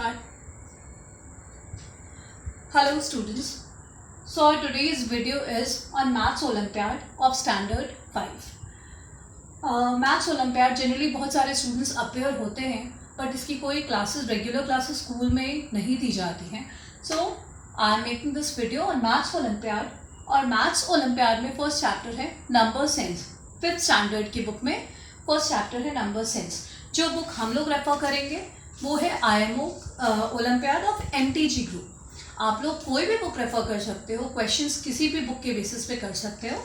start. Hello students. So today's video is on Maths Olympiad of Standard 5. Maths Olympiad generally बहुत सारे students appear होते हैं but इसकी कोई क्लासेस रेगुलर क्लासेस स्कूल में नहीं दी जाती हैं. So I am making this video on maths Olympiad. और मैथ्स ओलंपियाड में फर्स्ट चैप्टर है नंबर सेंस. 5th स्टैंडर्ड की बुक में फर्स्ट चैप्टर है नंबर सेंस. जो बुक हम लोग रेफर करेंगे वो है IMO Olympiad of MTG group. आप लोग कोई भी बुक रेफर कर सकते हो, क्वेश्चंस किसी भी बुक के बेसिस पे कर सकते हो,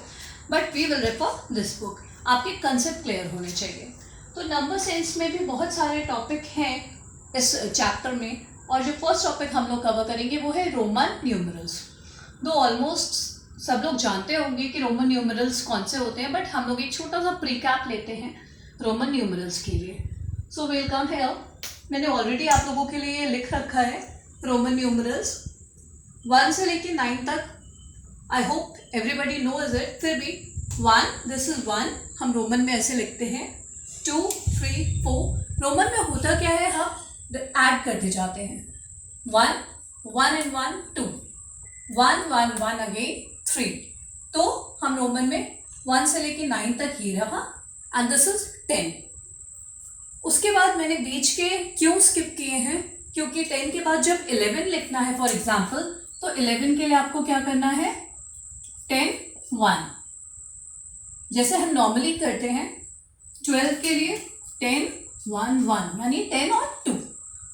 but we will refer this book. आपके कंसेप्ट क्लियर होने चाहिए. तो नंबर सेंस में भी बहुत सारे टॉपिक हैं इस चैप्टर में, और जो फर्स्ट टॉपिक हम लोग कवर करेंगे वो है रोमन न्यूमरल्स. दो ऑलमोस्ट सब लोग जानते होंगे कि रोमन न्यूमरल्स कौन से होते हैं, बट हम लोग एक छोटा सा प्रीकैप लेते हैं रोमन न्यूमरल्स के लिए. So welcome here. मैंने ऑलरेडी आप लोगों के लिए लिख रखा है रोमन न्यूमरल्स 1 से लेके 9 तक. I hope everybody knows it. फिर भी 1, दिस इज 1, हम रोमन में ऐसे लिखते हैं. 2, 3, 4. रोमन में होता क्या है, हम ऐड करते जाते हैं. 1, 1 and 1, 2, 1, 1, 1 अगेन 3. तो हम रोमन में 1 से लेके 9 तक ये रहा, एंड दिस इज 10. उसके बाद मैंने बीच के क्यों स्किप किए हैं, क्योंकि 10 के बाद जब 11 लिखना है फॉर एग्जाम्पल, तो 11 के लिए आपको क्या करना है, 10, 1, जैसे हम नॉर्मली करते हैं. 12 के लिए 10, 1, 1, यानी 10 और 2.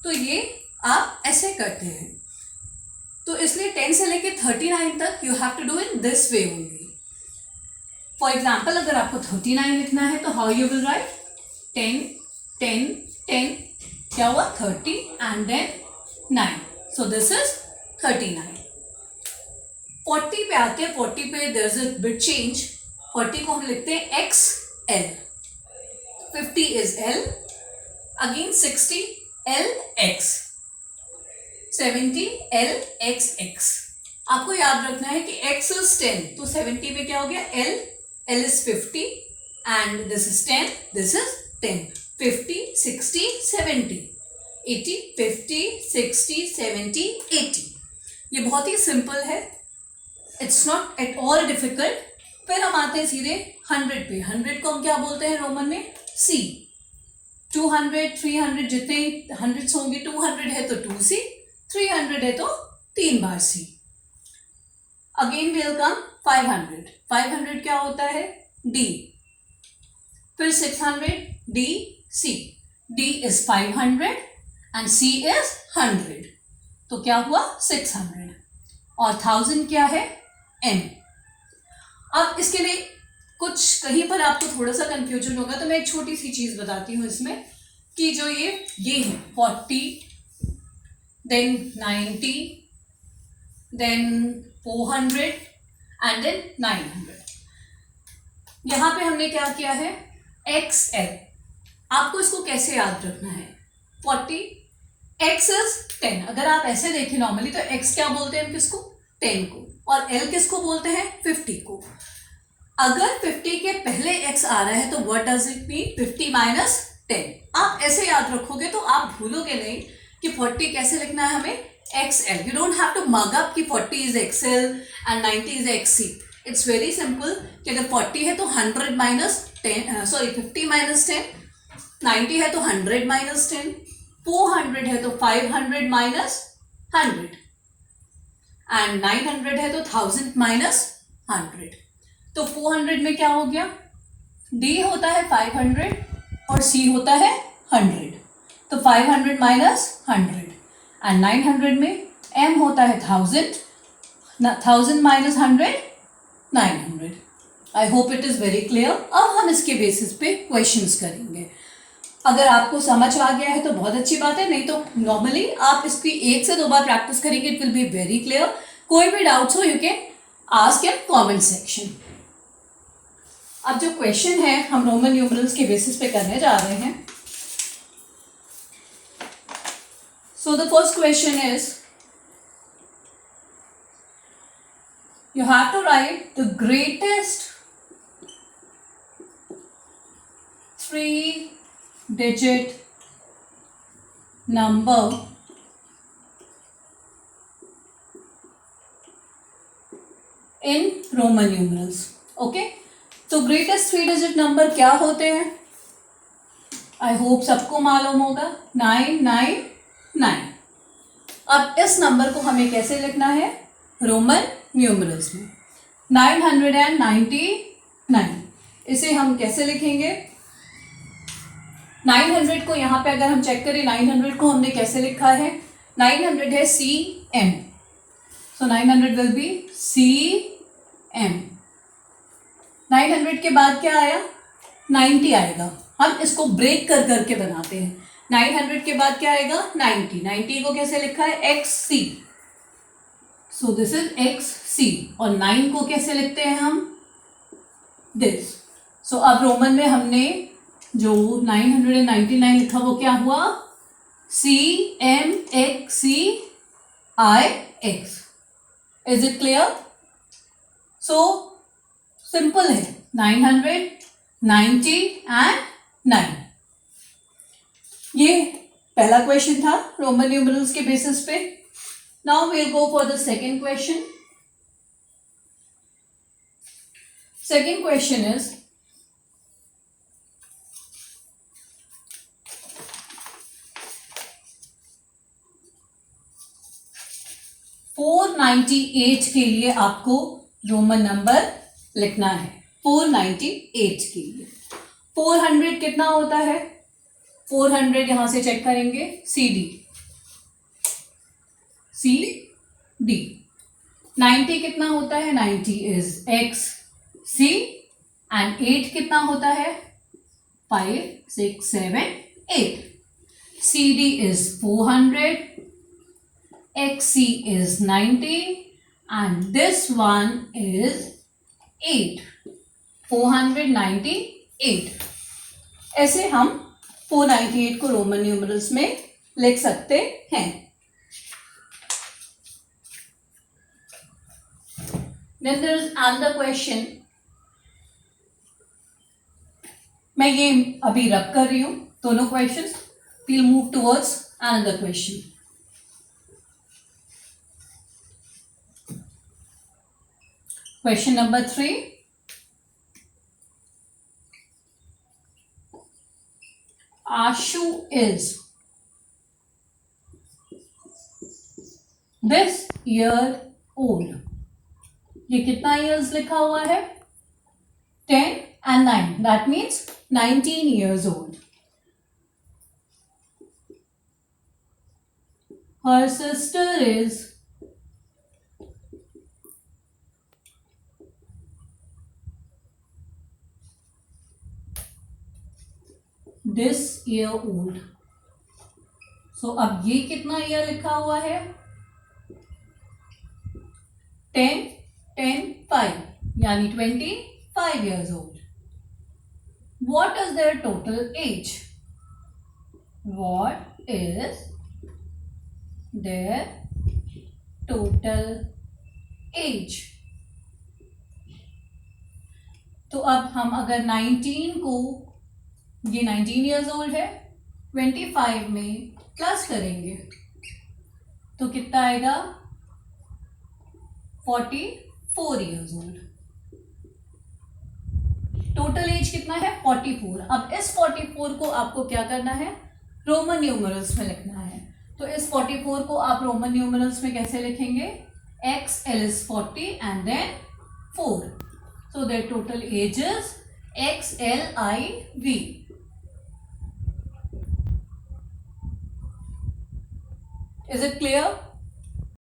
तो ये आप ऐसे करते हैं. तो इसलिए 10 से लेके 39 तक you have to do in this way only. For example अगर आपको 39 लिखना है तो हाउ यू विल राइट 10, 10, 10, क्या हुआ 30 and then 9. So this is 39. 40 पे आते हैं. 40 पे there is a bit change. 40 को हम लिखते हैं XL. 50 is L. Again 60 LX. 70 LXX. आपको याद रखना है कि X इज 10, तो 70 पे क्या हो गया L. L is 50 and this is 10, this is 10. 50, 60, 70, 80, 50, 60, 70, 80. ये बहुत ही सिंपल है. It's not at all difficult. फिर हम आते हैं सीधे 100 पे. 100 को हम क्या बोलते हैं रोमन में, C. 200, 300, जितने 100 होंगे, 200 है तो 2C, 300 है तो 3 बार C. Again will come 500. 500 क्या होता है, D. फिर 600, D, C. D is 500 and C is 100. तो क्या हुआ 600. और 1000 क्या है, M. अब इसके लिए कुछ कहीं पर आपको थोड़ा सा कंफ्यूजन होगा, तो मैं एक छोटी सी चीज बताती हूँ इसमें, कि जो ये है 40, देन 90, देन 400 एंड देन 900. यहां पे हमने क्या किया है, XL. आपको इसको कैसे याद रखना है, 40, X इज 10. अगर आप ऐसे देखें नॉर्मली तो X क्या बोलते हैं किसको, 10 को, और L किसको बोलते हैं, 50 को. अगर 50 के पहले X आ रहा है तो what does it mean, 50 minus 10. आप ऐसे याद रखोगे तो आप भूलोगे नहीं कि 40 कैसे लिखना है हमें, XL. You don't have to mug up कि 40 is XL and 90 is XC. It's very simple कि अगर 40 है तो 100 माइनस 10, सॉरी 50 माइनस 10, 90 है तो 100 माइनस 10, 400 है तो 500 माइनस 100, एंड 900 है तो 1000 माइनस 100. तो 400 में क्या हो गया, D होता है 500 और C होता है 100. तो 500 माइनस 100, एंड 900 में M होता है 1000, 1000 minus 100, 900. I hope it is very clear. अब हम इसके बेसिस पे क्वेश्चंस करेंगे. अगर आपको समझ आ गया है तो बहुत अच्छी बात है, नहीं तो नॉर्मली आप इसकी 1 से 2 बार प्रैक्टिस करेंगे, it will be very clear. कोई भी डाउट्स हो you can ask in comment section. अब जो क्वेश्चन है हम रोमन न्यूमरल्स के बेसिस पे करने जा रहे हैं. So the first question is, you have to write the greatest 3-digit number Roman numerals. Okay, तो ग्रेटेस्ट 3 डिजिट नंबर क्या होते हैं? आई होप सबको मालूम होगा, 999. अब इस नंबर को हमें कैसे लिखना है रोमन न्यूमरल्स में? 999. इसे हम कैसे लिखेंगे? 900 को यहाँ पे अगर हम चेक करें, 900 को हमने कैसे लिखा है? 900 है CM, so 900 will be CM. 900 के बाद क्या आया? 90 आएगा. हम इसको ब्रेक कर करके बनाते हैं. 900 के बाद क्या आएगा? 90. 90 को कैसे लिखा है? XC. So this is XC. और 9 को कैसे लिखते हैं हम? दिस. सो अब रोमन में हमने जो 999 लिखा वो क्या हुआ? CMXCIX. Is it clear? So simple है, 900, 90 एंड 9. ये पहला क्वेश्चन था रोमन न्यूमरल्स के बेसिस पे. Now we will go for the second question. Second question is 498 के लिए आपको रोमन नंबर लिखना है. 498 के लिए 400 कितना होता है? 400 यहां से चेक करेंगे, CD. 90 कितना होता है? 90 इज XC. एंड 8 कितना होता है? 5, 6, 7, 8. CD is 400, XC is 90, and this one is 8. 498. ऐसे हम 498 को रोमन न्यूमरल्स में लिख सकते हैं. Then there is another question. मैं ये अभी रब कर रही हूं दोनों questions. We'll move towards another question. Question number 3. Ashu is this year old. ये कितना years लिखा हुआ है? 10 and 9. That means 19 years old. Her sister is this year old. So अब ये कितना ईयर लिखा हुआ है? 10, 10, 5, यानी 25 years old. What is their total age? What is their total age? तो अब हम अगर 19 को, ये 19 years old है, 25 में प्लस करेंगे तो कितना आएगा? 44 years old. टोटल एज कितना है? 44. अब इस 44 को आपको क्या करना है? रोमन न्यूमरल्स में लिखना है. तो इस 44 को आप रोमन न्यूमरल्स में कैसे लिखेंगे? XL is 40 and then 4. So their total age is XLIV. Is it clear?